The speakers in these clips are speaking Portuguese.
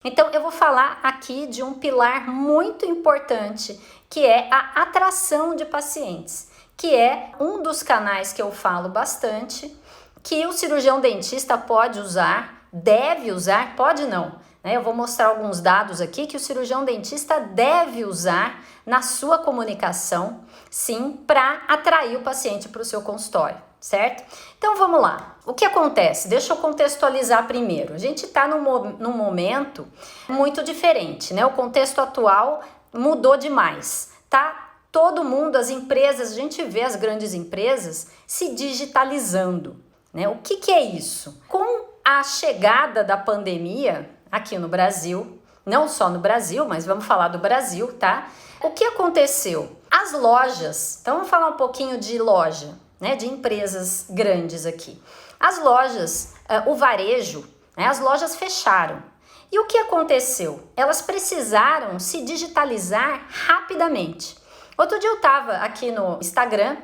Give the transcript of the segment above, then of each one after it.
Então eu vou falar aqui de um pilar muito importante, que é a atração de pacientes, que é um dos canais que eu falo bastante, que o cirurgião dentista pode usar, deve usar, pode não, né? Eu vou mostrar alguns dados aqui que o cirurgião dentista deve usar na sua comunicação, sim, para atrair o paciente para o seu consultório, certo? Então vamos lá. O que acontece? Deixa eu contextualizar primeiro. A gente está num momento muito diferente, né? O contexto atual mudou demais, tá? Todo mundo, as empresas, a gente vê as grandes empresas se digitalizando, né? O que é isso? Com a chegada da pandemia aqui no Brasil, não só no Brasil, mas vamos falar do Brasil, tá? O que aconteceu? As lojas, então vamos falar um pouquinho de loja, né? De empresas grandes aqui. As lojas, o varejo, né? As lojas fecharam. E o que aconteceu? Elas precisaram se digitalizar rapidamente. Outro dia eu estava aqui no Instagram,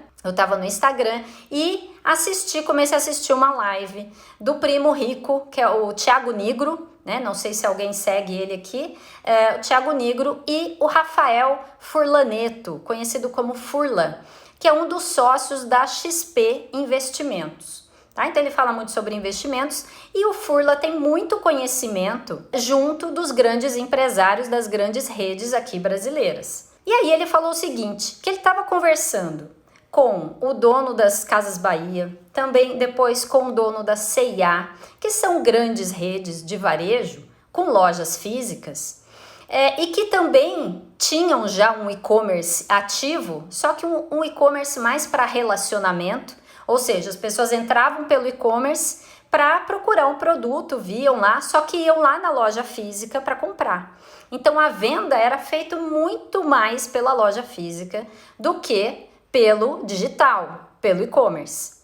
e comecei a assistir uma live do primo rico, que é o Thiago Nigro, né? Não sei se alguém segue ele aqui, o Thiago Nigro e o Rafael Furlaneto, conhecido como Furla, que é um dos sócios da XP Investimentos. Tá? Então ele fala muito sobre investimentos e o Furla tem muito conhecimento junto dos grandes empresários das grandes redes aqui brasileiras. E aí ele falou o seguinte, que ele estava conversando com o dono das Casas Bahia, também depois com o dono da C&A, que são grandes redes de varejo com lojas físicas, e que também tinham já um e-commerce ativo, só que um e-commerce mais para relacionamento, ou seja, as pessoas entravam pelo e-commerce para procurar um produto, viam lá, só que iam lá na loja física para comprar. Então a venda era feita muito mais pela loja física do que pelo digital, pelo e-commerce.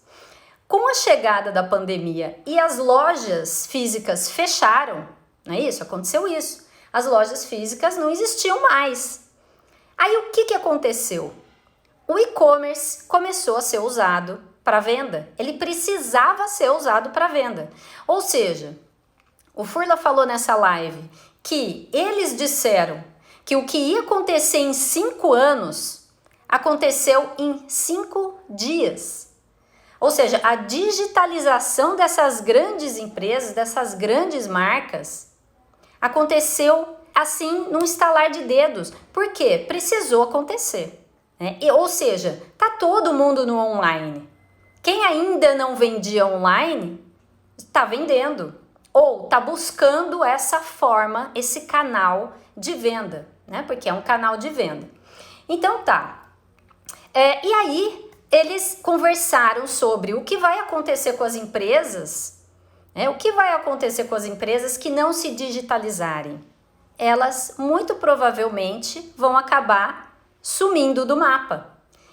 Com a chegada da pandemia e as lojas físicas fecharam, não é isso? Aconteceu isso. As lojas físicas não existiam mais. Aí o que aconteceu? O e-commerce começou a ser usado para venda. Ele precisava ser usado para venda. Ou seja, o Furla falou nessa live que eles disseram que o que ia acontecer em 5 anos aconteceu em 5 dias. Ou seja, a digitalização dessas grandes empresas, dessas grandes marcas, aconteceu assim num estalar de dedos. Por quê? Precisou acontecer, né? Ou seja, tá todo mundo no online. Quem ainda não vendia online, está vendendo. Ou está buscando essa forma, esse canal de venda, né? Porque é um canal de venda. Então tá. E aí eles conversaram sobre o que vai acontecer com as empresas, né? O que vai acontecer com as empresas que não se digitalizarem? Elas muito provavelmente vão acabar sumindo do mapa.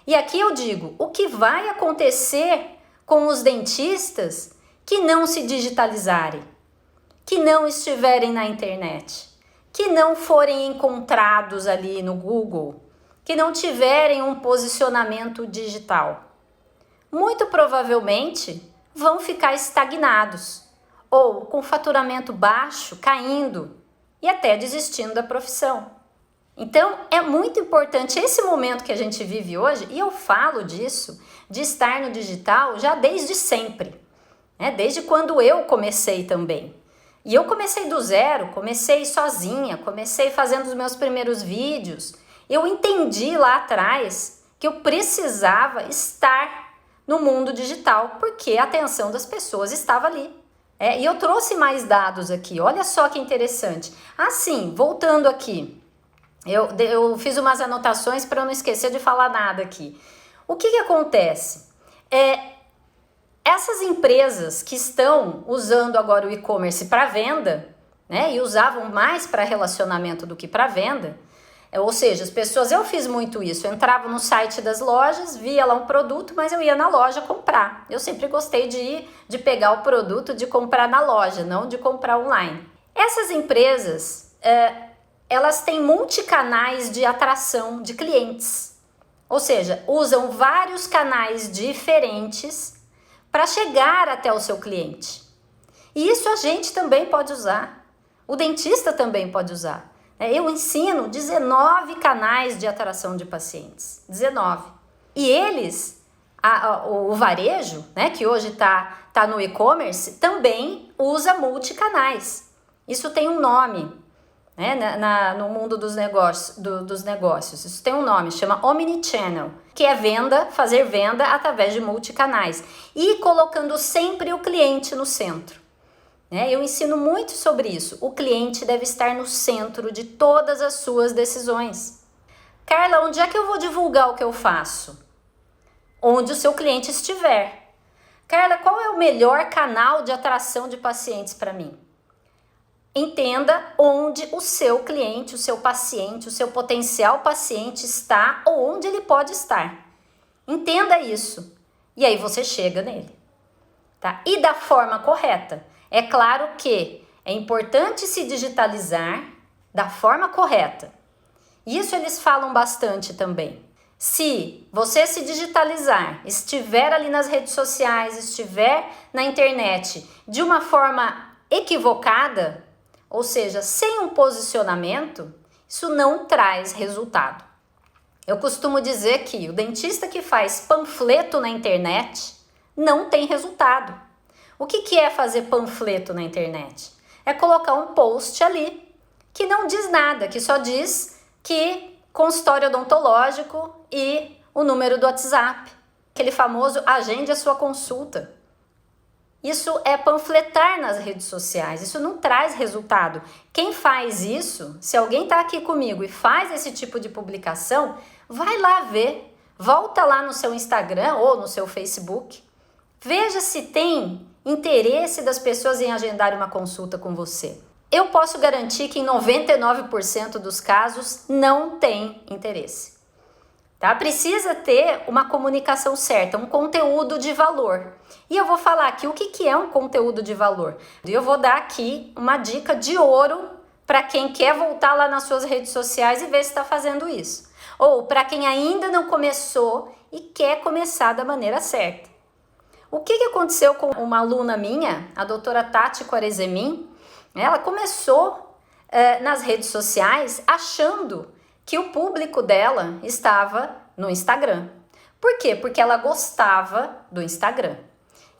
E aqui eu digo, o que vai acontecer com os dentistas que não se digitalizarem, que não estiverem na internet, que não forem encontrados ali no Google, que não tiverem um posicionamento digital? Muito provavelmente vão ficar estagnados ou com faturamento baixo, caindo e até desistindo da profissão. Então, é muito importante esse momento que a gente vive hoje, e eu falo disso, de estar no digital já desde sempre, né? Desde quando eu comecei também. E eu comecei do zero, comecei sozinha, comecei fazendo os meus primeiros vídeos. Eu entendi lá atrás que eu precisava estar no mundo digital, porque a atenção das pessoas estava ali. E eu trouxe mais dados aqui, olha só que interessante. Assim, voltando aqui. Eu fiz umas anotações para não esquecer de falar nada aqui. O que acontece? Essas empresas que estão usando agora o e-commerce para venda, né, e usavam mais para relacionamento do que para venda, ou seja, as pessoas, eu fiz muito isso, eu entrava no site das lojas, via lá um produto, mas eu ia na loja comprar. Eu sempre gostei de pegar o produto, de comprar na loja, não de comprar online. Essas empresas, elas têm multicanais de atração de clientes, ou seja, usam vários canais diferentes para chegar até o seu cliente. E isso a gente também pode usar. O dentista também pode usar. Eu ensino 19 canais de atração de pacientes. 19. E eles, o varejo, né, que hoje tá no e-commerce, também usa multicanais. Isso tem um nome, né, no mundo dos negócios. Isso tem um nome, chama Omnichannel, que é fazer venda através de multicanais. E colocando sempre o cliente no centro. Eu ensino muito sobre isso. O cliente deve estar no centro de todas as suas decisões. Carla, onde é que eu vou divulgar o que eu faço? Onde o seu cliente estiver. Carla, qual é o melhor canal de atração de pacientes para mim? Entenda onde o seu cliente, o seu paciente, o seu potencial paciente está ou onde ele pode estar. Entenda isso. E aí você chega nele. Tá? E da forma correta. É claro que é importante se digitalizar da forma correta. Isso eles falam bastante também. Se você se digitalizar, estiver ali nas redes sociais, estiver na internet de uma forma equivocada, ou seja, sem um posicionamento, isso não traz resultado. Eu costumo dizer que o dentista que faz panfleto na internet não tem resultado. O que é fazer panfleto na internet? É colocar um post ali que não diz nada, que só diz que consultório odontológico e o número do WhatsApp. Aquele famoso agende a sua consulta. Isso é panfletar nas redes sociais, isso não traz resultado. Quem faz isso, se alguém está aqui comigo e faz esse tipo de publicação, vai lá ver, volta lá no seu Instagram ou no seu Facebook, veja se tem interesse das pessoas em agendar uma consulta com você. Eu posso garantir que em 99% dos casos não tem interesse. Tá? Precisa ter uma comunicação certa, um conteúdo de valor. E eu vou falar aqui o que é um conteúdo de valor. E eu vou dar aqui uma dica de ouro para quem quer voltar lá nas suas redes sociais e ver se está fazendo isso. Ou para quem ainda não começou e quer começar da maneira certa. O que aconteceu com uma aluna minha, a doutora Tati Quarezemin? Ela começou nas redes sociais achando que o público dela estava no Instagram. Por quê? Porque ela gostava do Instagram.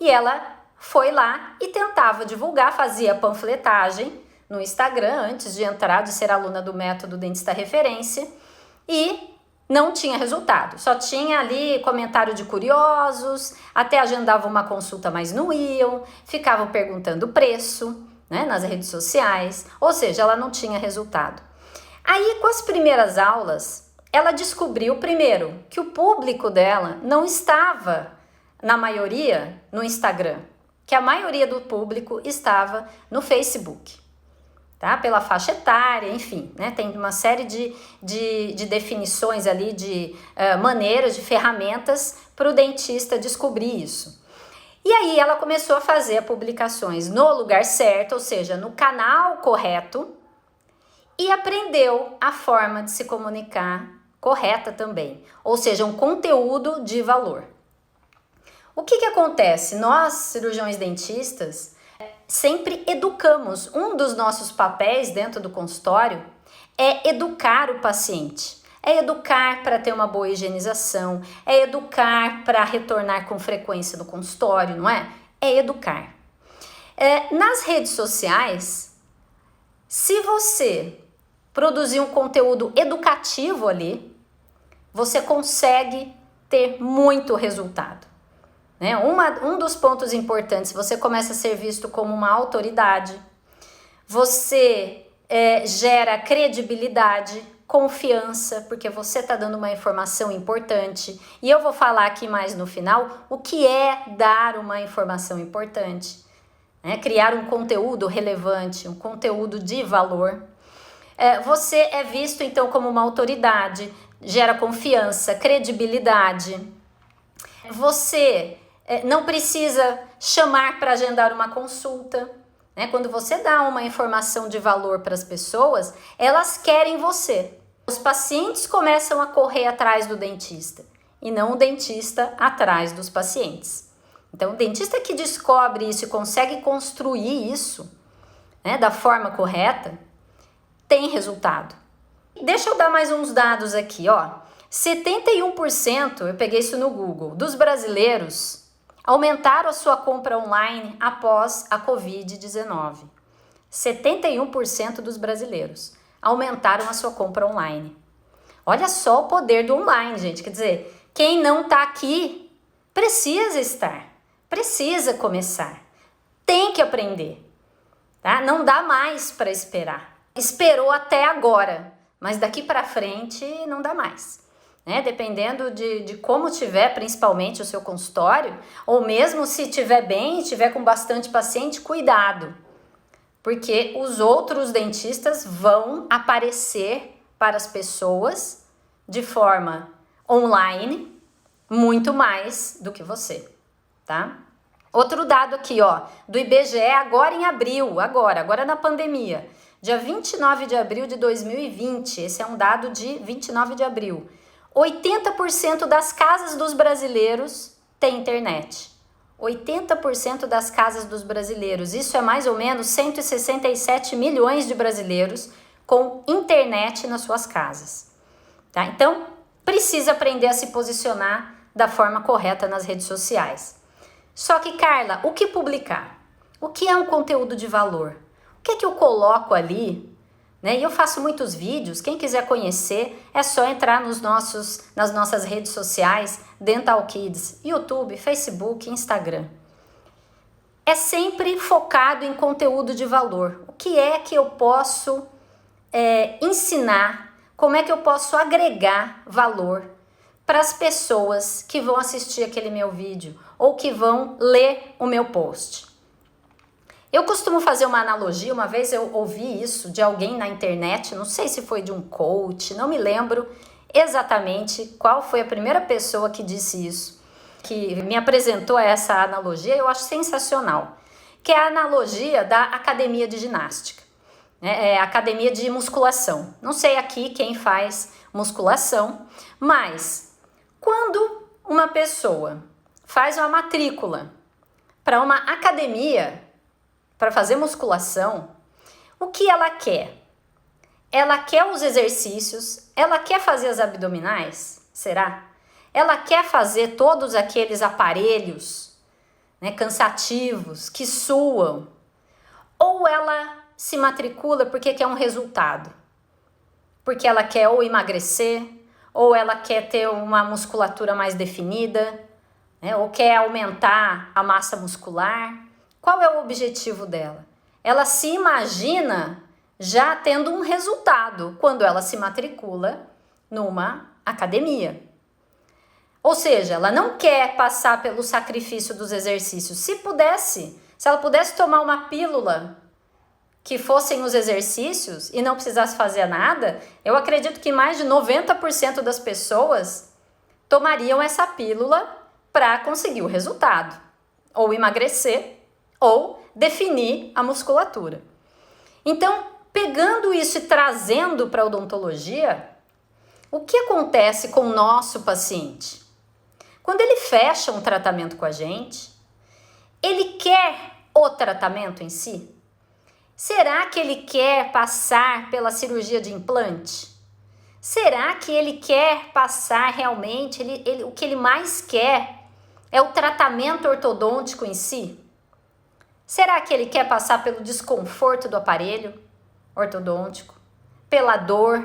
E ela foi lá e tentava divulgar, fazia panfletagem no Instagram antes de ser aluna do método Dentista Referência e não tinha resultado, só tinha ali comentário de curiosos, até agendava uma consulta, mas não iam, ficavam perguntando preço, né, nas redes sociais, ou seja, ela não tinha resultado. Aí, com as primeiras aulas, ela descobriu, primeiro, que o público dela não estava, na maioria, no Instagram, que a maioria do público estava no Facebook. Tá? Pela faixa etária, enfim, né? Tem uma série de definições ali, de maneiras, de ferramentas para o dentista descobrir isso. E aí ela começou a fazer publicações no lugar certo, ou seja, no canal correto, e aprendeu a forma de se comunicar correta também, ou seja, um conteúdo de valor. O que acontece? Nós, cirurgiões dentistas, sempre educamos. Um dos nossos papéis dentro do consultório é educar o paciente. É educar para ter uma boa higienização, é educar para retornar com frequência no consultório, não é? É educar. Nas redes sociais, se você produzir um conteúdo educativo ali, você consegue ter muito resultado. Um dos pontos importantes, você começa a ser visto como uma autoridade, você gera credibilidade, confiança, porque você está dando uma informação importante. E eu vou falar aqui mais no final o que é dar uma informação importante, né? Criar um conteúdo relevante, um conteúdo de valor. Você é visto então como uma autoridade, gera confiança, credibilidade. Você não precisa chamar para agendar uma consulta, né? Quando você dá uma informação de valor para as pessoas, elas querem você. Os pacientes começam a correr atrás do dentista e não o dentista atrás dos pacientes. Então, o dentista que descobre isso e consegue construir isso, né, da forma correta, tem resultado. Deixa eu dar mais uns dados aqui, ó. 71%, eu peguei isso no Google, dos brasileiros aumentaram a sua compra online após a Covid-19. 71% dos brasileiros aumentaram a sua compra online. Olha só o poder do online, gente. Quer dizer, quem não está aqui precisa estar, precisa começar, tem que aprender, tá? Não dá mais para esperar. Esperou até agora, mas daqui para frente não dá mais, né? Dependendo de como tiver, principalmente o seu consultório, ou mesmo se tiver bem, tiver com bastante paciente, cuidado, porque os outros dentistas vão aparecer para as pessoas de forma online muito mais do que você, tá? Outro dado aqui, ó, do IBGE agora em abril, agora na pandemia, dia 29 de abril de 2020, esse é um dado de 29 de abril, 80% das casas dos brasileiros têm internet. 80% das casas dos brasileiros, isso é mais ou menos 167 milhões de brasileiros com internet nas suas casas, tá? Então, precisa aprender a se posicionar da forma correta nas redes sociais. Só que, Carla, o que publicar? O que é um conteúdo de valor? O que é que eu coloco ali? Né? E eu faço muitos vídeos, quem quiser conhecer é só entrar nas nossas redes sociais, Dental Kids, YouTube, Facebook, Instagram. É sempre focado em conteúdo de valor. O que é que eu posso ensinar? Como é que eu posso agregar valor para as pessoas que vão assistir aquele meu vídeo ou que vão ler o meu post? Eu costumo fazer uma analogia, uma vez eu ouvi isso de alguém na internet, não sei se foi de um coach, não me lembro exatamente qual foi a primeira pessoa que disse isso, que me apresentou essa analogia, eu acho sensacional, que é a analogia da academia de ginástica, né? É a academia de musculação. Não sei aqui quem faz musculação, mas quando uma pessoa faz uma matrícula para uma academia, para fazer musculação, o que ela quer? Ela quer os exercícios? Ela quer fazer as abdominais? Será? Ela quer fazer todos aqueles aparelhos, né, cansativos, que suam? Ou ela se matricula porque quer um resultado? Porque ela quer ou emagrecer, ou ela quer ter uma musculatura mais definida, né, ou quer aumentar a massa muscular? Qual é o objetivo dela? Ela se imagina já tendo um resultado quando ela se matricula numa academia. Ou seja, ela não quer passar pelo sacrifício dos exercícios. Se ela pudesse tomar uma pílula que fossem os exercícios e não precisasse fazer nada, eu acredito que mais de 90% das pessoas tomariam essa pílula para conseguir o resultado, ou emagrecer, ou definir a musculatura. Então, pegando isso e trazendo para a odontologia, o que acontece com o nosso paciente? Quando ele fecha um tratamento com a gente, ele quer o tratamento em si? Será que ele quer passar pela cirurgia de implante? Será que ele quer passar realmente, o que ele mais quer é o tratamento ortodôntico em si? Será que ele quer passar pelo desconforto do aparelho ortodôntico, pela dor,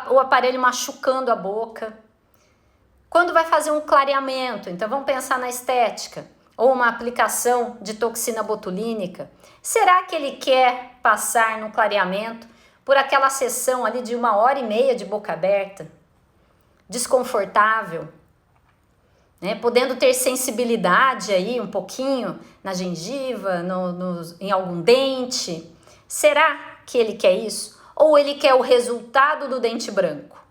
o aparelho machucando a boca? Quando vai fazer um clareamento, então vamos pensar na estética, ou uma aplicação de toxina botulínica, será que ele quer passar no clareamento por aquela sessão ali de 1h30 de boca aberta, desconfortável? Né, podendo ter sensibilidade aí um pouquinho na gengiva, em algum dente. Será que ele quer isso? Ou ele quer o resultado do dente branco?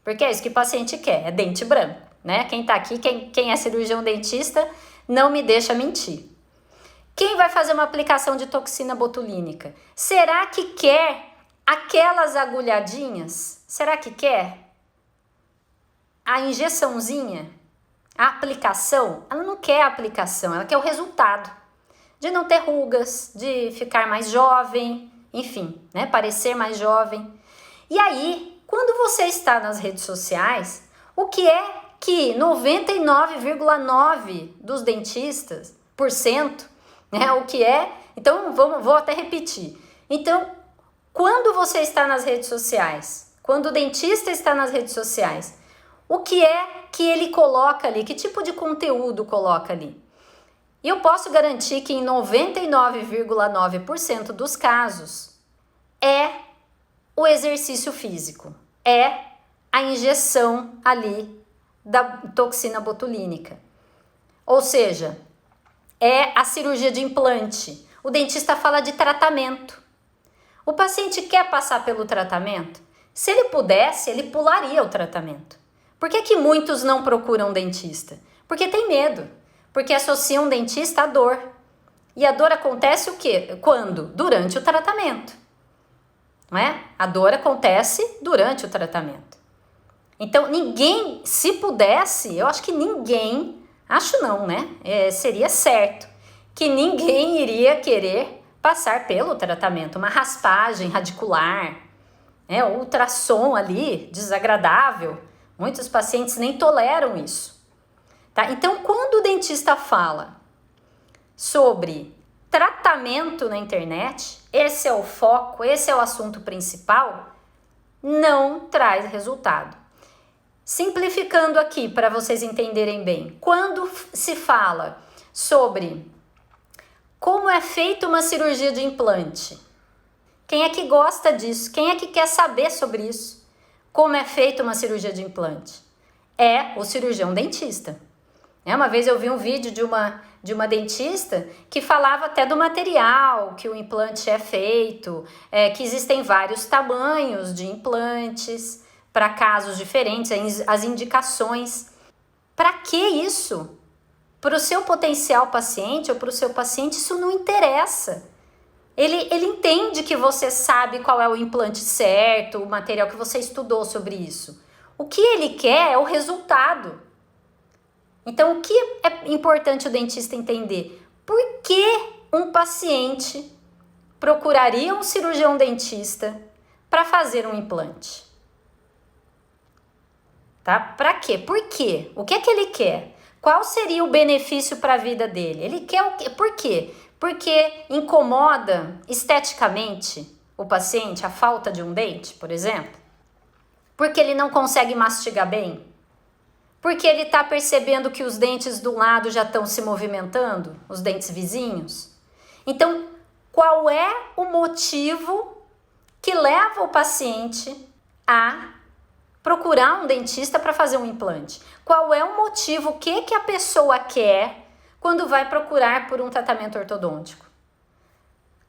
Porque é isso que o paciente quer, é dente branco, né? Quem tá aqui, quem é cirurgião dentista, não me deixa mentir. Quem vai fazer uma aplicação de toxina botulínica? Será que quer aquelas agulhadinhas? Será que quer a injeçãozinha? A aplicação? Ela não quer a aplicação, ela quer o resultado. de não ter rugas, de ficar mais jovem, enfim, né, parecer mais jovem. E aí, quando você está nas redes sociais, o que é que 99,9% dos dentistas, né, o que é? Então, vou até repetir. Então, quando você está nas redes sociais, quando o dentista está nas redes sociais, o que é que ele coloca ali? Que tipo de conteúdo coloca ali? E eu posso garantir que em 99,9% dos casos é o exercício físico, é a injeção ali da toxina botulínica. Ou seja, é a cirurgia de implante. O dentista fala de tratamento. O paciente quer passar pelo tratamento? Se ele pudesse, ele pularia o tratamento. Por que que muitos não procuram dentista? Porque tem medo. Porque associam dentista à dor. E a dor acontece o quê? Quando? Durante o tratamento. Não é? A dor acontece durante o tratamento. Então, ninguém, se pudesse, eu acho que ninguém, acho não, né? Seria certo que ninguém iria querer passar pelo tratamento. Uma raspagem radicular, ultrassom ali, desagradável. Muitos pacientes nem toleram isso. Tá? Então, quando o dentista fala sobre tratamento na internet, esse é o foco, esse é o assunto principal, não traz resultado. Simplificando aqui para vocês entenderem bem, quando se fala sobre como é feita uma cirurgia de implante, quem é que gosta disso? Quem é que quer saber sobre isso? Como é feita uma cirurgia de implante? É o cirurgião dentista. Uma vez eu vi um vídeo de uma dentista que falava até do material que o implante é feito, que existem vários tamanhos de implantes para casos diferentes, as indicações. Para que isso? Para o seu potencial paciente ou para o seu paciente isso não interessa. Ele entende que você sabe qual é o implante certo, o material que você estudou sobre isso. O que ele quer é o resultado. Então, o que é importante o dentista entender? Por que um paciente procuraria um cirurgião dentista para fazer um implante? Tá? Para quê? Por quê? O que é que ele quer? Qual seria o benefício para a vida dele? Ele quer o quê? Por quê? Porque incomoda esteticamente o paciente a falta de um dente, por exemplo? Porque ele não consegue mastigar bem? Porque ele está percebendo que os dentes do lado já estão se movimentando, os dentes vizinhos? Então, qual é o motivo que leva o paciente a procurar um dentista para fazer um implante? Qual é o motivo, o que a pessoa quer quando vai procurar por um tratamento ortodôntico?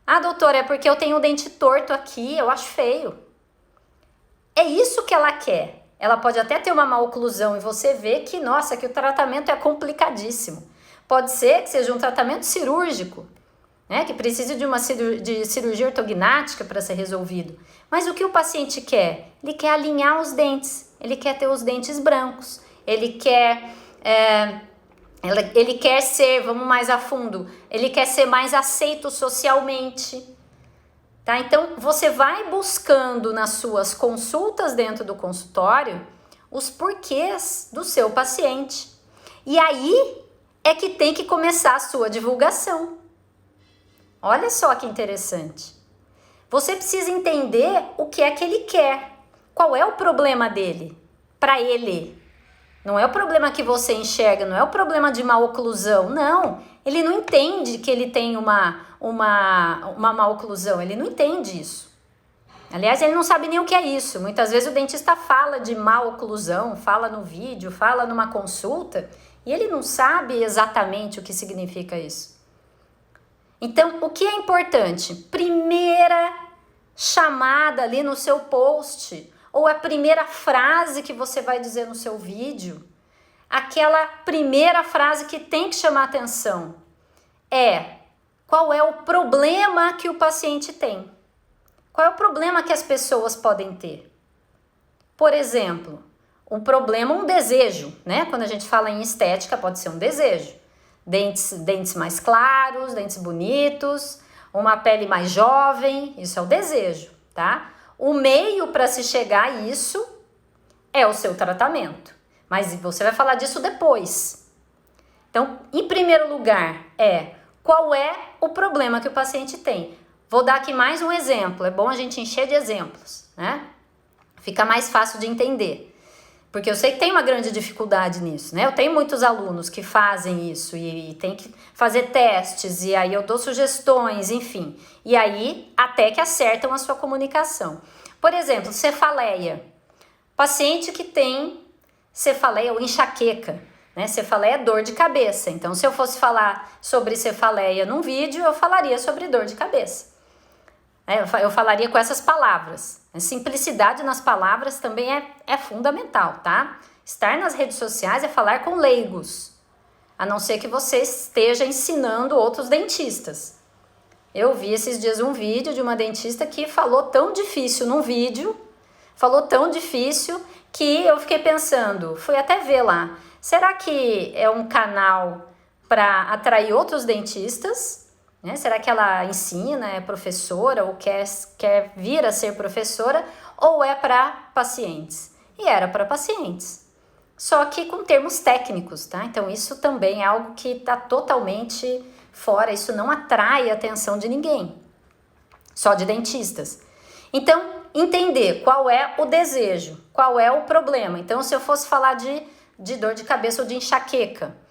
Ah, doutora, é porque eu tenho o dente torto aqui, eu acho feio. É isso que ela quer. Ela pode até ter uma maloclusão e você vê que, nossa, que o tratamento é complicadíssimo. Pode ser que seja um tratamento cirúrgico, né, que precise de cirurgia ortognática para ser resolvido. Mas o que o paciente quer? Ele quer alinhar os dentes, ele quer ter os dentes brancos, ele quer ser, vamos mais a fundo, ele quer ser mais aceito socialmente. Tá? Então, você vai buscando nas suas consultas dentro do consultório os porquês do seu paciente. E aí é que tem que começar a sua divulgação. Olha só que interessante. Você precisa entender o que é que ele quer. Qual é o problema dele? Para ele. Não é o problema que você enxerga, não é o problema de maloclusão, não. Ele não entende que ele tem uma maloclusão, ele não entende isso. Aliás, ele não sabe nem o que é isso. Muitas vezes o dentista fala de maloclusão, fala no vídeo, fala numa consulta, e ele não sabe exatamente o que significa isso. Então, o que é importante? Primeira chamada ali no seu post, ou a primeira frase que você vai dizer no seu vídeo, aquela primeira frase que tem que chamar atenção é: qual é o problema que o paciente tem? Qual é o problema que as pessoas podem ter? Por exemplo, um problema, um desejo, né? Quando a gente fala em estética, pode ser um desejo. Dentes mais claros, dentes bonitos, uma pele mais jovem, isso é o desejo, tá? O meio para se chegar a isso é o seu tratamento, mas você vai falar disso depois. Então, em primeiro lugar, qual é o problema que o paciente tem? Vou dar aqui mais um exemplo, é bom a gente encher de exemplos, né? Fica mais fácil de entender. Porque eu sei que tem uma grande dificuldade nisso, né? Eu tenho muitos alunos que fazem isso e tem que fazer testes, e aí eu dou sugestões, enfim. E aí, até que acertam a sua comunicação. Por exemplo, cefaleia. Paciente que tem cefaleia ou enxaqueca, né? Cefaleia é dor de cabeça. Então, se eu fosse falar sobre cefaleia num vídeo, eu falaria sobre dor de cabeça. Eu falaria com essas palavras. A simplicidade nas palavras também é fundamental, tá? Estar nas redes sociais é falar com leigos, a não ser que você esteja ensinando outros dentistas. Eu vi esses dias um vídeo de uma dentista que falou tão difícil num vídeo, falou tão difícil que eu fiquei pensando, fui até ver lá, será que é um canal para atrair outros dentistas? Né? Será que ela ensina, é professora ou quer vir a ser professora, ou é para pacientes? E era para pacientes, só que com termos técnicos, tá? Então isso também é algo que está totalmente fora, isso não atrai a atenção de ninguém, só de dentistas. Então, entender qual é o desejo, qual é o problema. Então, se eu fosse falar de dor de cabeça ou de enxaqueca,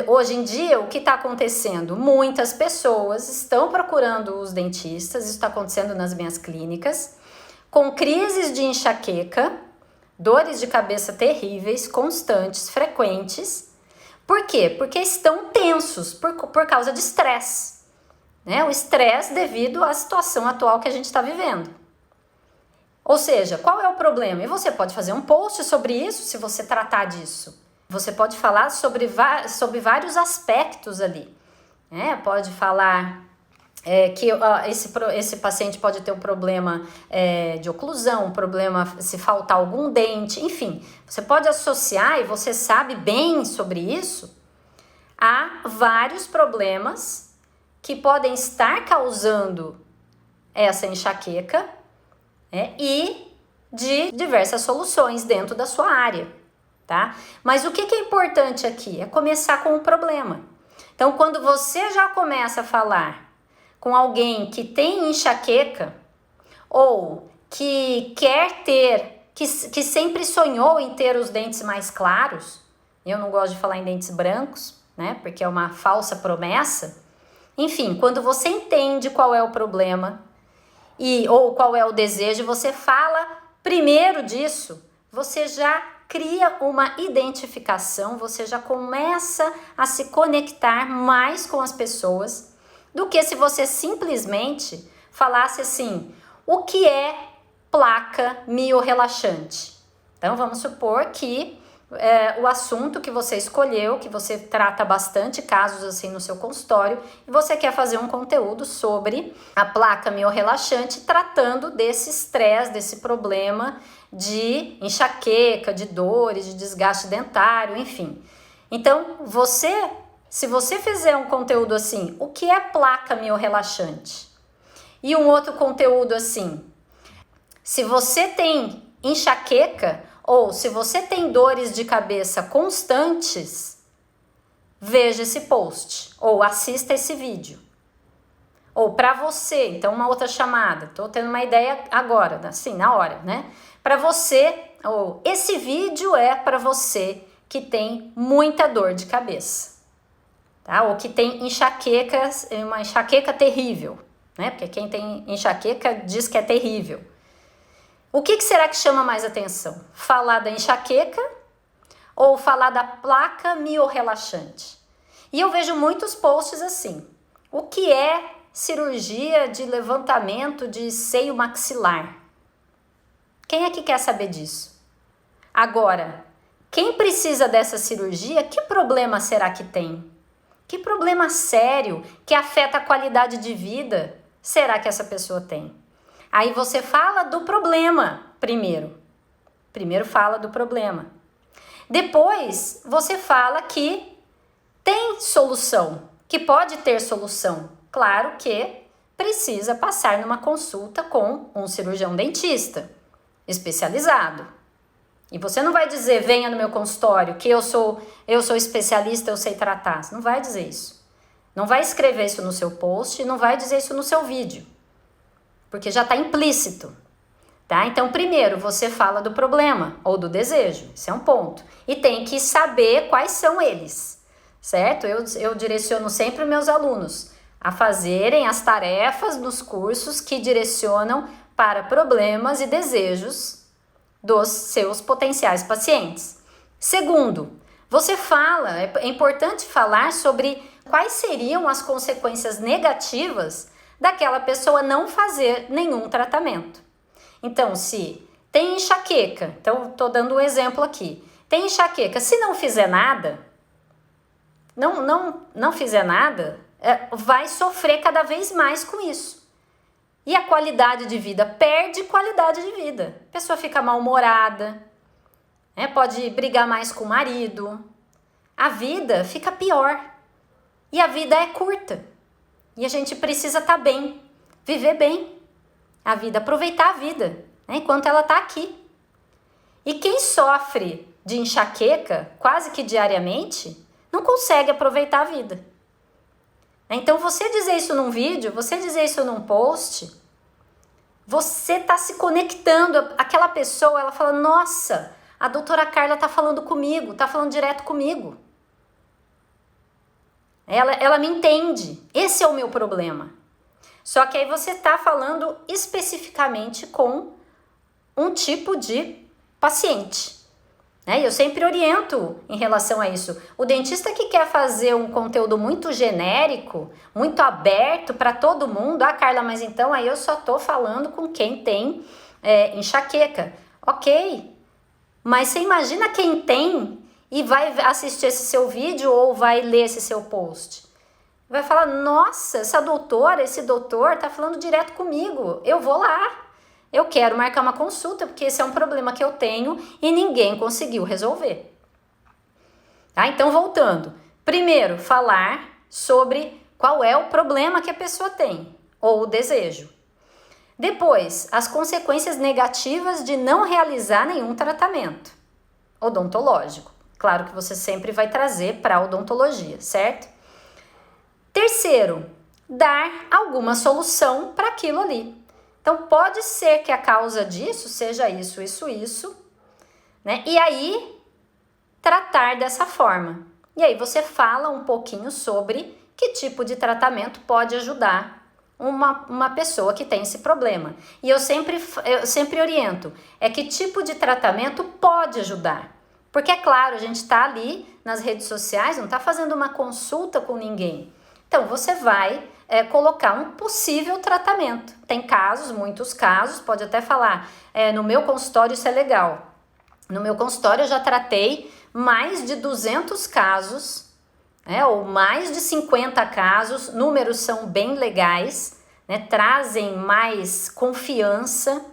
hoje em dia, o que está acontecendo? Muitas pessoas estão procurando os dentistas, isso está acontecendo nas minhas clínicas, com crises de enxaqueca, dores de cabeça terríveis, constantes, frequentes. Por quê? Porque estão tensos por causa de estresse. O estresse devido à situação atual que a gente está vivendo. Ou seja, qual é o problema? E você pode fazer um post sobre isso, se você tratar disso. Você pode falar sobre vários aspectos ali. Pode falar que esse paciente pode ter um problema de oclusão, um problema se faltar algum dente, enfim. Você pode associar, e você sabe bem sobre isso, a vários problemas que podem estar causando essa enxaqueca e de diversas soluções dentro da sua área. Tá? Mas o que é importante aqui? É começar com o problema. Então, quando você já começa a falar com alguém que tem enxaqueca ou que quer ter, que sempre sonhou em ter os dentes mais claros, eu não gosto de falar em dentes brancos, né? Porque é uma falsa promessa. Enfim, quando você entende qual é o problema ou qual é o desejo, você fala primeiro disso, você já cria uma identificação, você já começa a se conectar mais com as pessoas do que se você simplesmente falasse assim, o que é placa miorrelaxante? Então vamos supor que o assunto que você escolheu, que você trata bastante casos assim no seu consultório, e você quer fazer um conteúdo sobre a placa miorrelaxante, tratando desse estresse, desse problema de enxaqueca, de dores, de desgaste dentário, enfim. Então, se você fizer um conteúdo assim, o que é placa miorrelaxante? E um outro conteúdo assim, se você tem enxaqueca ou se você tem dores de cabeça constantes, veja esse post ou assista esse vídeo. Ou para você, então uma outra chamada, tô tendo uma ideia agora, assim, na hora, né? Para você, ou esse vídeo é para você que tem muita dor de cabeça, tá? Ou que tem enxaquecas, uma enxaqueca terrível, né? Porque quem tem enxaqueca diz que é terrível. O que será que chama mais atenção? Falar da enxaqueca ou falar da placa miorrelaxante? E eu vejo muitos posts assim. O que é cirurgia de levantamento de seio maxilar? Quem é que quer saber disso? Agora, quem precisa dessa cirurgia, que problema será que tem? Que problema sério que afeta a qualidade de vida será que essa pessoa tem? Aí você fala do problema primeiro. Primeiro fala do problema. Depois você fala que Tem solução, que pode ter solução. Claro que precisa passar numa consulta com um cirurgião dentista especializado. E você não vai dizer, venha no meu consultório, que eu sou especialista, eu sei tratar. Você não vai dizer isso. Não vai escrever isso no seu post, não vai dizer isso no seu vídeo. Porque já está implícito. Tá? Então, primeiro, você fala do problema ou do desejo. Esse é um ponto. E tem que saber quais são eles. Certo? Eu direciono sempre meus alunos a fazerem as tarefas dos cursos que direcionam para problemas e desejos dos seus potenciais pacientes. Segundo, você fala, é importante falar sobre quais seriam as consequências negativas daquela pessoa não fazer nenhum tratamento. Então, se tem enxaqueca, então estou dando um exemplo aqui, tem enxaqueca, se não fizer nada, não fizer nada, vai sofrer cada vez mais com isso. E a qualidade de vida perde qualidade de vida. A pessoa fica mal-humorada, pode brigar mais com o marido. A vida fica pior. E a vida é curta. E a gente precisa estar bem, viver bem a vida, aproveitar a vida, enquanto ela está aqui. E quem sofre de enxaqueca quase que diariamente não consegue aproveitar a vida. Então, você dizer isso num vídeo, você dizer isso num post, você está se conectando. Aquela pessoa, ela fala, nossa, a doutora Carla está falando comigo, está falando direto comigo. Ela me entende. Esse é o meu problema. Só que aí você está falando especificamente com um tipo de paciente. Eu sempre oriento em relação a isso. O dentista que quer fazer um conteúdo muito genérico, muito aberto para todo mundo, Carla, mas então aí eu só estou falando com quem tem enxaqueca. Ok, mas você imagina quem tem e vai assistir esse seu vídeo ou vai ler esse seu post. Vai falar, nossa, essa doutora, esse doutor tá falando direto comigo, eu vou lá. Eu quero marcar uma consulta, porque esse é um problema que eu tenho e ninguém conseguiu resolver. Tá? Então, voltando. Primeiro, falar sobre qual é o problema que a pessoa tem, ou o desejo. Depois, as consequências negativas de não realizar nenhum tratamento odontológico. Claro que você sempre vai trazer para a odontologia, certo? Terceiro, dar alguma solução para aquilo ali. Então, pode ser que a causa disso seja isso, E aí, tratar dessa forma. E aí, você fala um pouquinho sobre que tipo de tratamento pode ajudar uma pessoa que tem esse problema. E eu sempre oriento, que tipo de tratamento pode ajudar. Porque, é claro, a gente está ali nas redes sociais, não está fazendo uma consulta com ninguém. Então, você vai colocar um possível tratamento. Tem casos, muitos casos, pode até falar, no meu consultório isso é legal. No meu consultório eu já tratei mais de 200 casos, ou mais de 50 casos, números são bem legais, trazem mais confiança,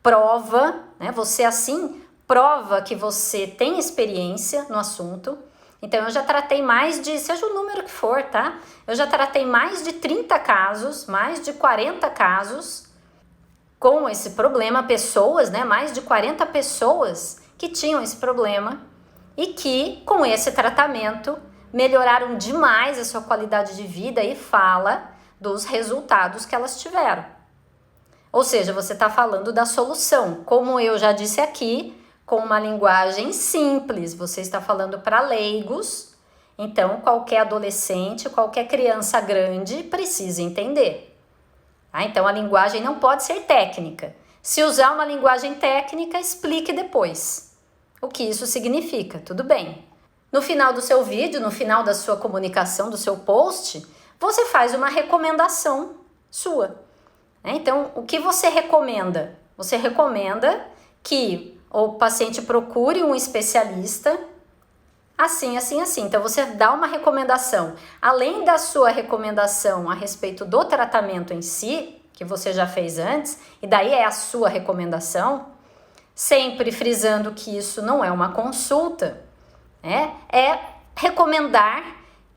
prova, você assim prova que você tem experiência no assunto. Então, eu já tratei mais de, seja o número que for, tá? Eu já tratei mais de 30 casos, mais de 40 casos com esse problema, pessoas, mais de 40 pessoas que tinham esse problema e que, com esse tratamento, melhoraram demais a sua qualidade de vida e fala dos resultados que elas tiveram. Ou seja, você está falando da solução, como eu já disse aqui, com uma linguagem simples, você está falando para leigos, então qualquer adolescente, qualquer criança grande precisa entender. Então a linguagem não pode ser técnica. Se usar uma linguagem técnica, explique depois o que isso significa, tudo bem. No final do seu vídeo, no final da sua comunicação, do seu post, você faz uma recomendação sua. Então, o que você recomenda? Você recomenda que o paciente procure um especialista, assim. Então, você dá uma recomendação. Além da sua recomendação a respeito do tratamento em si, que você já fez antes, e daí é a sua recomendação, sempre frisando que isso não é uma consulta, é recomendar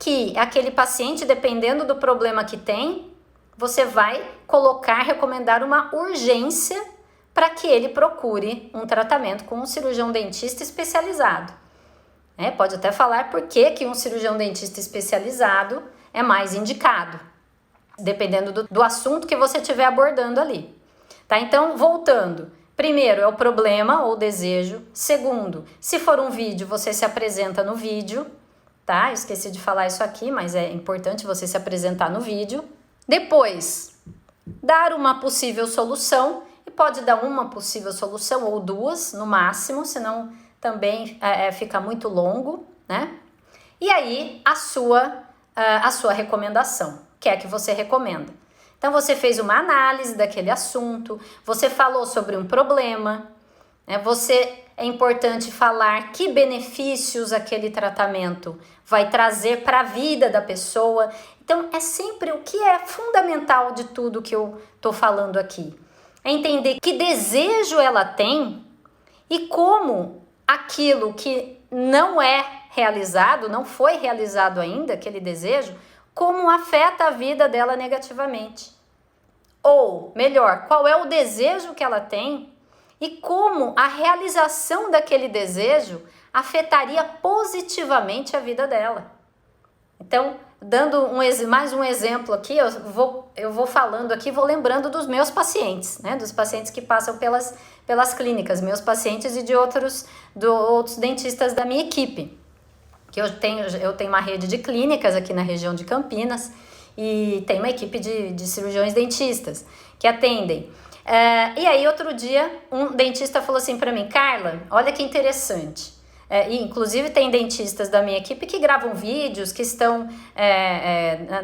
que aquele paciente, dependendo do problema que tem, você vai recomendar uma urgência para que ele procure um tratamento com um cirurgião dentista especializado. Pode até falar por que um cirurgião dentista especializado é mais indicado, dependendo do assunto que você estiver abordando ali. Tá? Então, voltando. Primeiro é o problema ou desejo. Segundo, se for um vídeo, você se apresenta no vídeo. Tá? Eu esqueci de falar isso aqui, mas é importante você se apresentar no vídeo. Depois, dar uma possível solução. E pode dar uma possível solução ou duas no máximo, senão também fica muito longo, né? E aí, a sua recomendação, que é a que você recomenda. Então, você fez uma análise daquele assunto, você falou sobre um problema, né? É importante falar que benefícios aquele tratamento vai trazer para a vida da pessoa. Então, é sempre o que é fundamental de tudo que eu estou falando aqui. É entender que desejo ela tem e como aquilo que não é realizado, não foi realizado ainda, aquele desejo, como afeta a vida dela negativamente. Ou, melhor, qual é o desejo que ela tem e como a realização daquele desejo afetaria positivamente a vida dela. Então, dando mais um exemplo aqui, eu vou falando aqui, vou lembrando dos meus pacientes, né? Dos pacientes que passam pelas clínicas, meus pacientes e de outros dentistas da minha equipe. Que eu tenho uma rede de clínicas aqui na região de Campinas e tem uma equipe de cirurgiões dentistas que atendem. E aí, outro dia, um dentista falou assim para mim: Carla, olha que interessante. E inclusive tem dentistas da minha equipe que gravam vídeos, que estão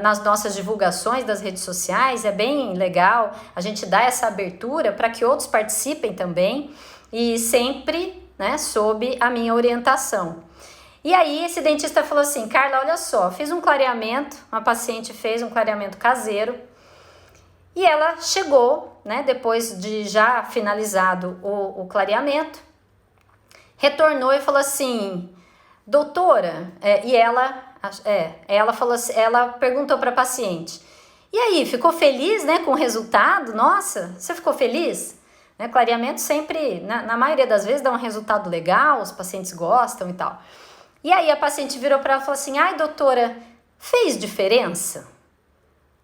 nas nossas divulgações das redes sociais, é bem legal, a gente dá essa abertura para que outros participem também e sempre, né, sob a minha orientação. E aí esse dentista falou assim: Carla, olha só, fiz um clareamento, uma paciente fez um clareamento caseiro e ela chegou, né, depois de já finalizado o clareamento, retornou e falou assim: doutora, ela falou assim, ela perguntou para a paciente: e aí, ficou feliz, né, com o resultado? Nossa, você ficou feliz? Né, clareamento sempre, na maioria das vezes, dá um resultado legal, os pacientes gostam e tal. E aí a paciente virou para ela e falou assim: ai, doutora, fez diferença?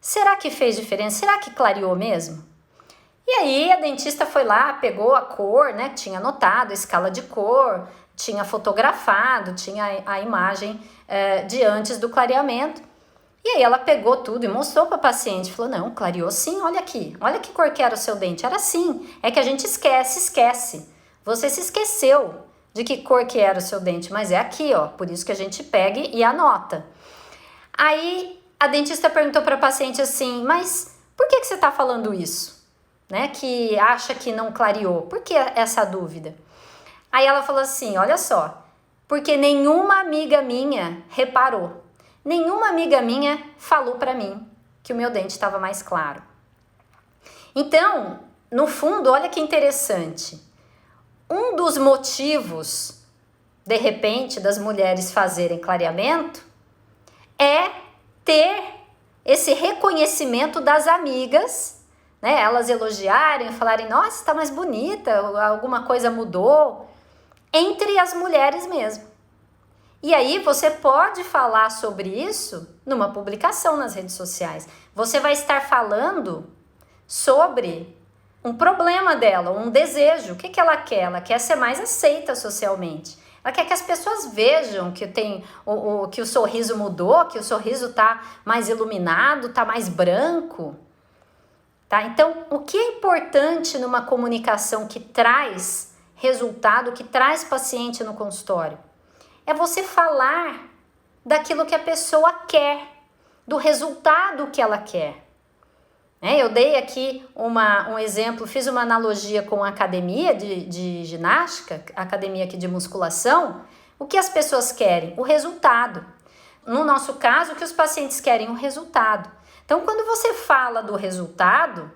Será que fez diferença? Será que clareou mesmo? E aí a dentista foi lá, pegou a cor, né, tinha anotado a escala de cor, tinha fotografado, tinha a imagem de antes do clareamento. E aí ela pegou tudo e mostrou para a paciente, falou: não, clareou sim, olha aqui, olha que cor que era o seu dente, era assim, é que a gente esquece, você se esqueceu de que cor que era o seu dente, mas é aqui, ó, por isso que a gente pega e anota. Aí a dentista perguntou para a paciente assim: mas por que você está falando isso? Né, que acha que não clareou. Por que essa dúvida? Aí ela falou assim: olha só, porque nenhuma amiga minha reparou, nenhuma amiga minha falou para mim que o meu dente estava mais claro. Então, no fundo, olha que interessante, um dos motivos, de repente, das mulheres fazerem clareamento é ter esse reconhecimento das amigas, né, elas elogiarem, falarem: nossa, está mais bonita, alguma coisa mudou, entre as mulheres mesmo. E aí você pode falar sobre isso numa publicação nas redes sociais. Você vai estar falando sobre um problema dela, um desejo. O que ela quer? Ela quer ser mais aceita socialmente. Ela quer que as pessoas vejam que que o sorriso mudou, que o sorriso está mais iluminado, está mais branco. Tá? Então, o que é importante numa comunicação que traz resultado, que traz paciente no consultório? É você falar daquilo que a pessoa quer, do resultado que ela quer. Eu dei aqui um exemplo, fiz uma analogia com a academia de ginástica, academia aqui de musculação. O que as pessoas querem? O resultado. No nosso caso, o que os pacientes querem? O resultado. Então, quando você fala do resultado,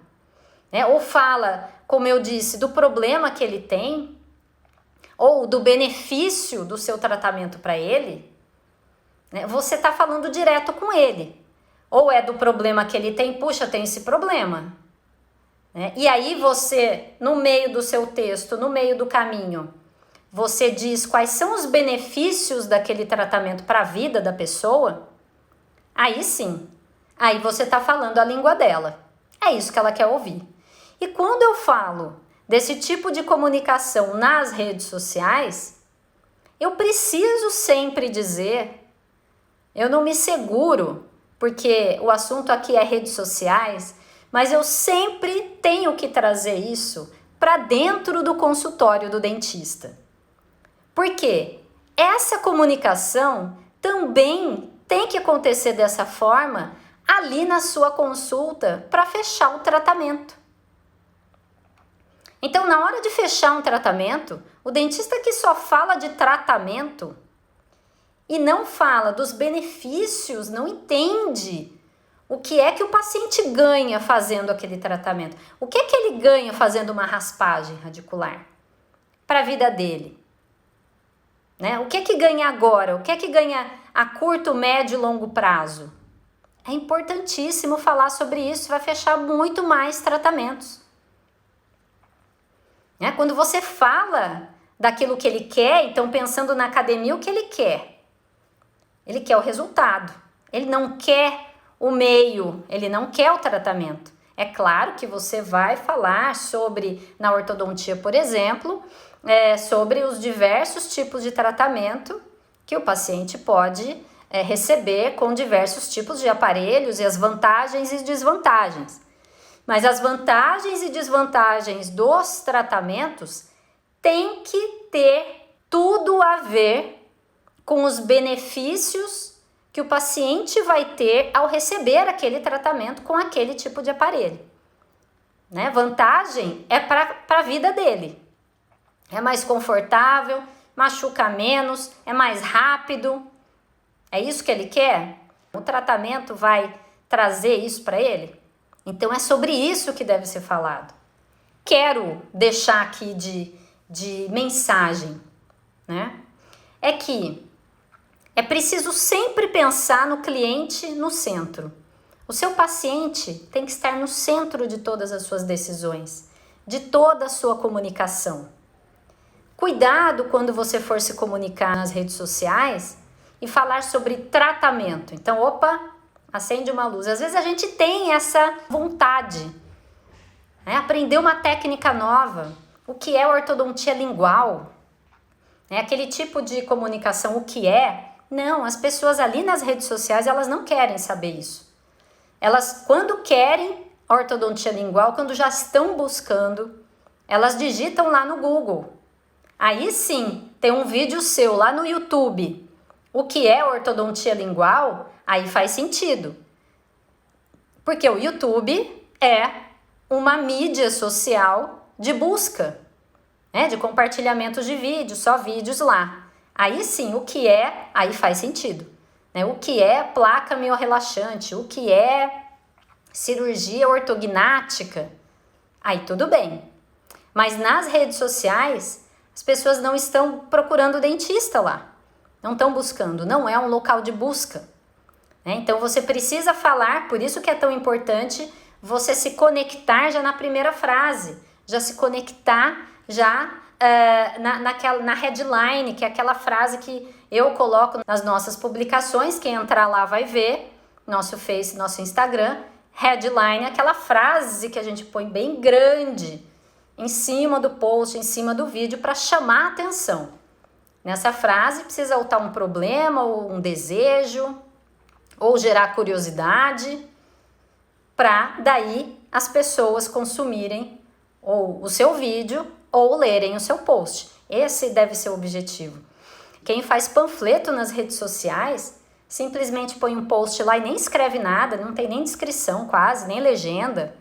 né, ou fala, como eu disse, do problema que ele tem, ou do benefício do seu tratamento para ele, né? Você está falando direto com ele. Ou é do problema que ele tem, puxa, tem esse problema. Né? E aí você, no meio do seu texto, no meio do caminho, você diz quais são os benefícios daquele tratamento para a vida da pessoa, aí sim, aí você está falando a língua dela. É isso que ela quer ouvir. E quando eu falo desse tipo de comunicação nas redes sociais, eu preciso sempre dizer, eu não me seguro, porque o assunto aqui é redes sociais, mas eu sempre tenho que trazer isso para dentro do consultório do dentista. Porque essa comunicação também tem que acontecer dessa forma ali na sua consulta para fechar o tratamento. Então, na hora de fechar um tratamento, o dentista que só fala de tratamento e não fala dos benefícios, não entende o que é que o paciente ganha fazendo aquele tratamento. O que é que ele ganha fazendo uma raspagem radicular para a vida dele? Né? O que é que ganha agora? O que é que ganha a curto, médio e longo prazo? É importantíssimo falar sobre isso, vai fechar muito mais tratamentos. Né? Quando você fala daquilo que ele quer, então pensando na academia, o que ele quer? Ele quer o resultado, ele não quer o meio, ele não quer o tratamento. É claro que você vai falar sobre, na ortodontia, por exemplo, sobre os diversos tipos de tratamento que o paciente pode receber com diversos tipos de aparelhos e as vantagens e desvantagens. Mas as vantagens e desvantagens dos tratamentos têm que ter tudo a ver com os benefícios que o paciente vai ter ao receber aquele tratamento com aquele tipo de aparelho. Né? Vantagem é para a vida dele. É mais confortável, machuca menos, é mais rápido. É isso que ele quer? O tratamento vai trazer isso para ele? Então é sobre isso que deve ser falado. Quero deixar aqui de mensagem, né? É que é preciso sempre pensar no cliente no centro. O seu paciente tem que estar no centro de todas as suas decisões, de toda a sua comunicação. Cuidado quando você for se comunicar nas redes sociais e falar sobre tratamento. Então, acende uma luz. Às vezes a gente tem essa vontade, né? Aprender uma técnica nova. O que é ortodontia lingual? Aquele tipo de comunicação, o que é? Não, as pessoas ali nas redes sociais, elas não querem saber isso. Elas, quando querem ortodontia lingual, quando já estão buscando, elas digitam lá no Google. Aí sim, tem um vídeo seu lá no YouTube. O que é ortodontia lingual? Aí faz sentido. Porque o YouTube é uma mídia social de busca, né? De compartilhamento de vídeos, só vídeos lá. Aí sim, o que é, aí faz sentido. Né? O que é placa miorrelaxante, o que é cirurgia ortognática, aí tudo bem. Mas nas redes sociais, as pessoas não estão procurando dentista lá. Não estão buscando, não é um local de busca. Né? Então você precisa falar, por isso que é tão importante você se conectar já na primeira frase, já se conectar já na headline, que é aquela frase que eu coloco nas nossas publicações. Quem entrar lá vai ver, nosso Face, nosso Instagram, headline, aquela frase que a gente põe bem grande em cima do post, em cima do vídeo, para chamar a atenção. Nessa frase precisa estar um problema ou um desejo, ou gerar curiosidade, para daí as pessoas consumirem ou o seu vídeo ou lerem o seu post. Esse deve ser o objetivo. Quem faz panfleto nas redes sociais simplesmente põe um post lá e nem escreve nada, não tem nem descrição quase, nem legenda,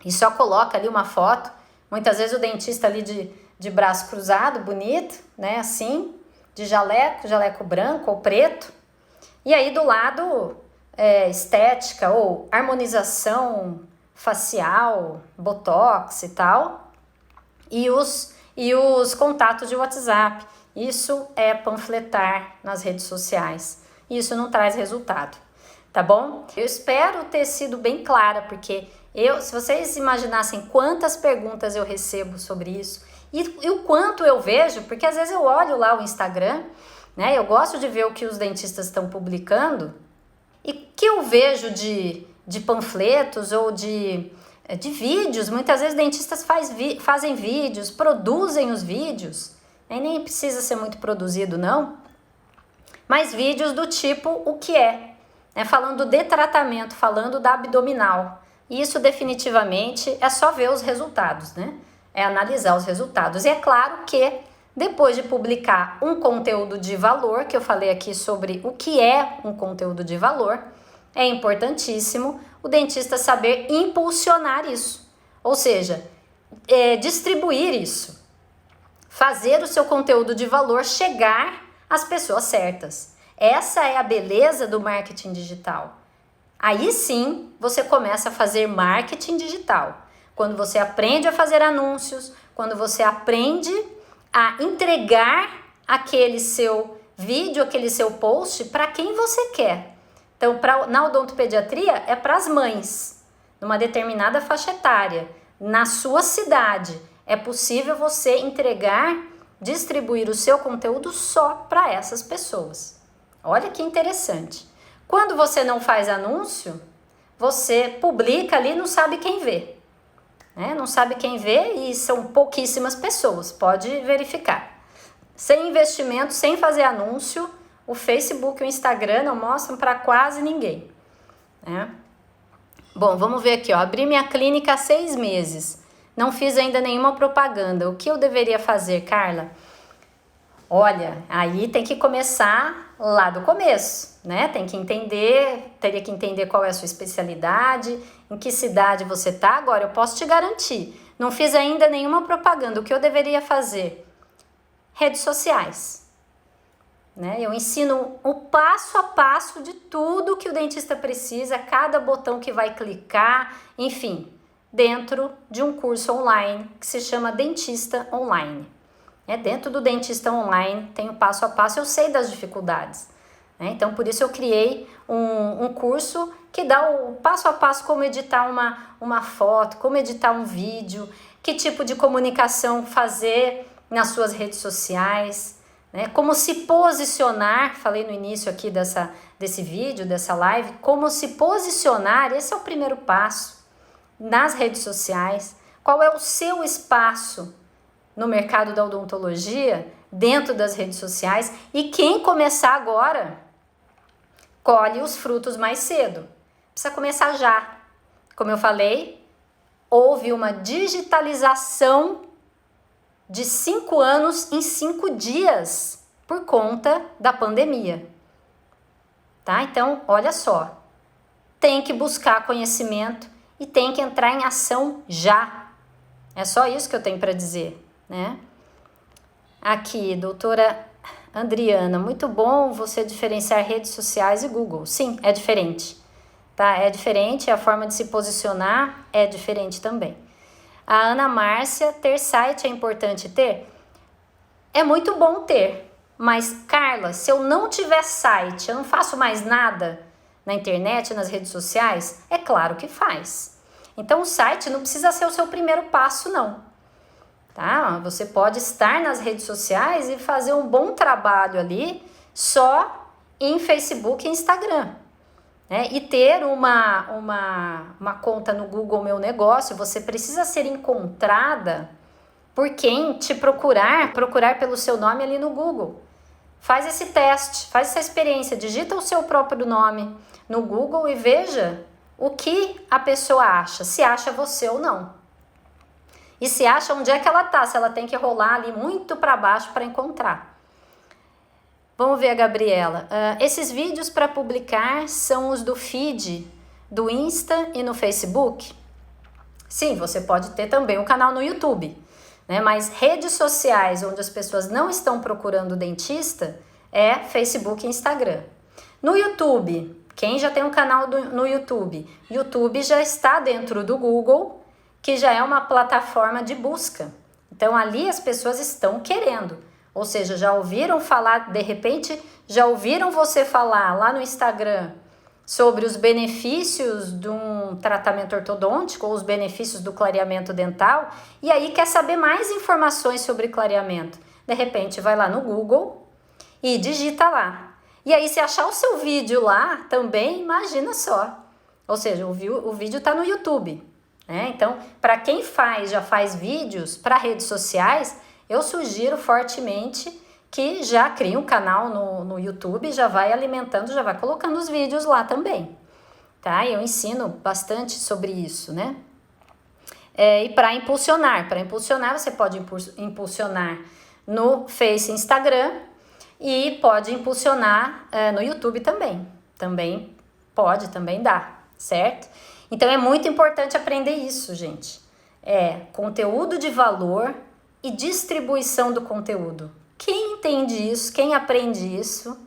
e só coloca ali uma foto. Muitas vezes o dentista ali de braço cruzado, bonito, né, assim, de jaleco branco ou preto, e aí do lado estética ou harmonização facial, botox e tal, e os contatos de WhatsApp. Isso é panfletar nas redes sociais. e isso não traz resultado, tá bom? Eu espero ter sido bem clara, porque se vocês imaginassem quantas perguntas eu recebo sobre isso e o quanto eu vejo, porque às vezes eu olho lá o Instagram, né? Eu gosto de ver o que os dentistas estão publicando e que eu vejo de panfletos ou de vídeos. Muitas vezes dentistas fazem vídeos, produzem os vídeos, nem precisa ser muito produzido não, mas vídeos do tipo o que é, né? Falando de tratamento, falando da abdominal. E isso definitivamente é só ver os resultados, né? É analisar os resultados. E é claro que depois de publicar um conteúdo de valor, que eu falei aqui sobre o que é um conteúdo de valor, é importantíssimo o dentista saber impulsionar isso. Ou seja, distribuir isso. Fazer o seu conteúdo de valor chegar às pessoas certas. Essa é a beleza do marketing digital. Aí sim, você começa a fazer marketing digital. Quando você aprende a fazer anúncios, quando você aprende a entregar aquele seu vídeo, aquele seu post para quem você quer. Então, na odontopediatria, é para as mães, numa determinada faixa etária, na sua cidade. É possível você entregar, distribuir o seu conteúdo só para essas pessoas. Olha que interessante. Quando você não faz anúncio, você publica ali e não sabe quem vê. Né? Não sabe quem vê e são pouquíssimas pessoas, pode verificar. Sem investimento, sem fazer anúncio, o Facebook e o Instagram não mostram para quase ninguém. Né? Bom, vamos ver aqui, ó. Abri minha clínica há 6 meses. Não fiz ainda nenhuma propaganda. O que eu deveria fazer, Carla? Olha, aí tem que começar lá do começo, né? Teria que entender qual é a sua especialidade, em que cidade você tá. Agora, eu posso te garantir, não fiz ainda nenhuma propaganda. O que eu deveria fazer? Redes sociais. Né? Eu ensino o passo a passo de tudo que o dentista precisa, cada botão que vai clicar, enfim, dentro de um curso online que se chama Dentista Online. Dentro do Dentista Online tem o passo a passo, eu sei das dificuldades. Então, por isso eu criei um curso que dá o passo a passo como editar uma foto, como editar um vídeo, que tipo de comunicação fazer nas suas redes sociais, né? Como se posicionar, falei no início aqui desse vídeo, dessa live, como se posicionar, esse é o primeiro passo nas redes sociais. Qual é o seu espaço no mercado da odontologia, dentro das redes sociais, e quem começar agora, colhe os frutos mais cedo. Precisa começar já. Como eu falei, houve uma digitalização de 5 anos em 5 dias por conta da pandemia. Tá? Então, olha só, tem que buscar conhecimento e tem que entrar em ação já. É só isso que eu tenho para dizer. Né? Aqui, doutora Adriana, muito bom você diferenciar redes sociais e Google. Sim, é diferente, tá? É diferente, a forma de se posicionar é diferente também. A Ana Márcia, ter site é importante ter? É muito bom ter, mas Carla, se eu não tiver site, eu não faço mais nada na internet, nas redes sociais? É claro que faz. Então o site não precisa ser o seu primeiro passo, não. Tá? Você pode estar nas redes sociais e fazer um bom trabalho ali só em Facebook e Instagram. Né? E ter uma conta no Google Meu Negócio, você precisa ser encontrada por quem te procurar pelo seu nome ali no Google. Faz esse teste, faz essa experiência, digita o seu próprio nome no Google e veja o que a pessoa acha, se acha você ou não. E se acha onde é que ela tá, se ela tem que rolar ali muito para baixo para encontrar. Vamos ver a Gabriela. Esses vídeos para publicar são os do feed do Insta e no Facebook? Sim, você pode ter também um canal no YouTube. Né? Mas redes sociais onde as pessoas não estão procurando dentista é Facebook e Instagram. No YouTube, quem já tem um canal no YouTube? YouTube já está dentro do Google, que já é uma plataforma de busca. Então, ali as pessoas estão querendo. Ou seja, já ouviram falar, de repente, já ouviram você falar lá no Instagram sobre os benefícios de um tratamento ortodôntico ou os benefícios do clareamento dental, e aí quer saber mais informações sobre clareamento. De repente, vai lá no Google e digita lá. E aí, se achar o seu vídeo lá também, imagina só. Ou seja, o vídeo está no YouTube, né? Então, para quem já faz vídeos para redes sociais, eu sugiro fortemente que já crie um canal no YouTube, já vai alimentando, já vai colocando os vídeos lá também, tá? Eu ensino bastante sobre isso, né? E para impulsionar você pode impulsionar no Face e Instagram e pode impulsionar no YouTube também pode, também dá, certo? Então é muito importante aprender isso, gente. Conteúdo de valor e distribuição do conteúdo. Quem entende isso, quem aprende isso,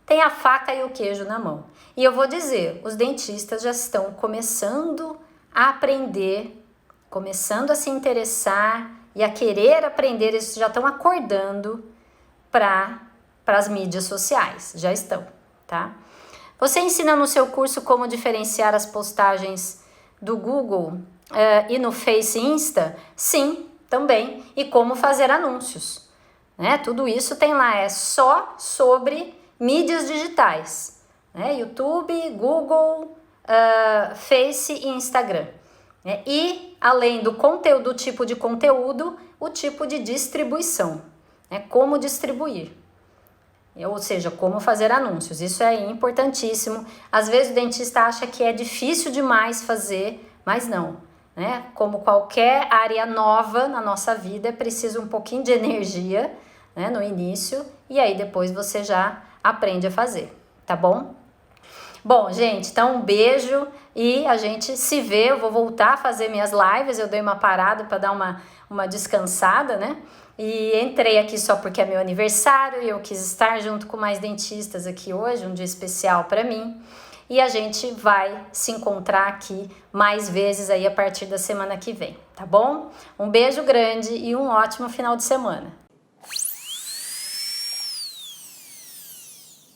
tem a faca e o queijo na mão. E eu vou dizer, os dentistas já estão começando a aprender, começando a se interessar e a querer aprender, eles já estão acordando para as mídias sociais, já estão, tá? Você ensina no seu curso como diferenciar as postagens do Google e no Face e Insta? Sim, também. E como fazer anúncios. Né? Tudo isso tem lá, é só sobre mídias digitais, né? YouTube, Google, Face e Instagram, né? E além do conteúdo, do tipo de conteúdo, o tipo de distribuição, né? Como distribuir, ou seja, como fazer anúncios. Isso é importantíssimo. Às vezes o dentista acha que é difícil demais fazer, mas não, né? Como qualquer área nova na nossa vida, é preciso um pouquinho de energia, né, no início, e aí depois você já aprende a fazer, tá bom? Bom, gente, então um beijo e a gente se vê. Eu vou voltar a fazer minhas lives, eu dei uma parada para dar uma descansada, né? E entrei aqui só porque é meu aniversário e eu quis estar junto com mais dentistas aqui hoje, um dia especial para mim. E a gente vai se encontrar aqui mais vezes aí a partir da semana que vem, tá bom? Um beijo grande e um ótimo final de semana.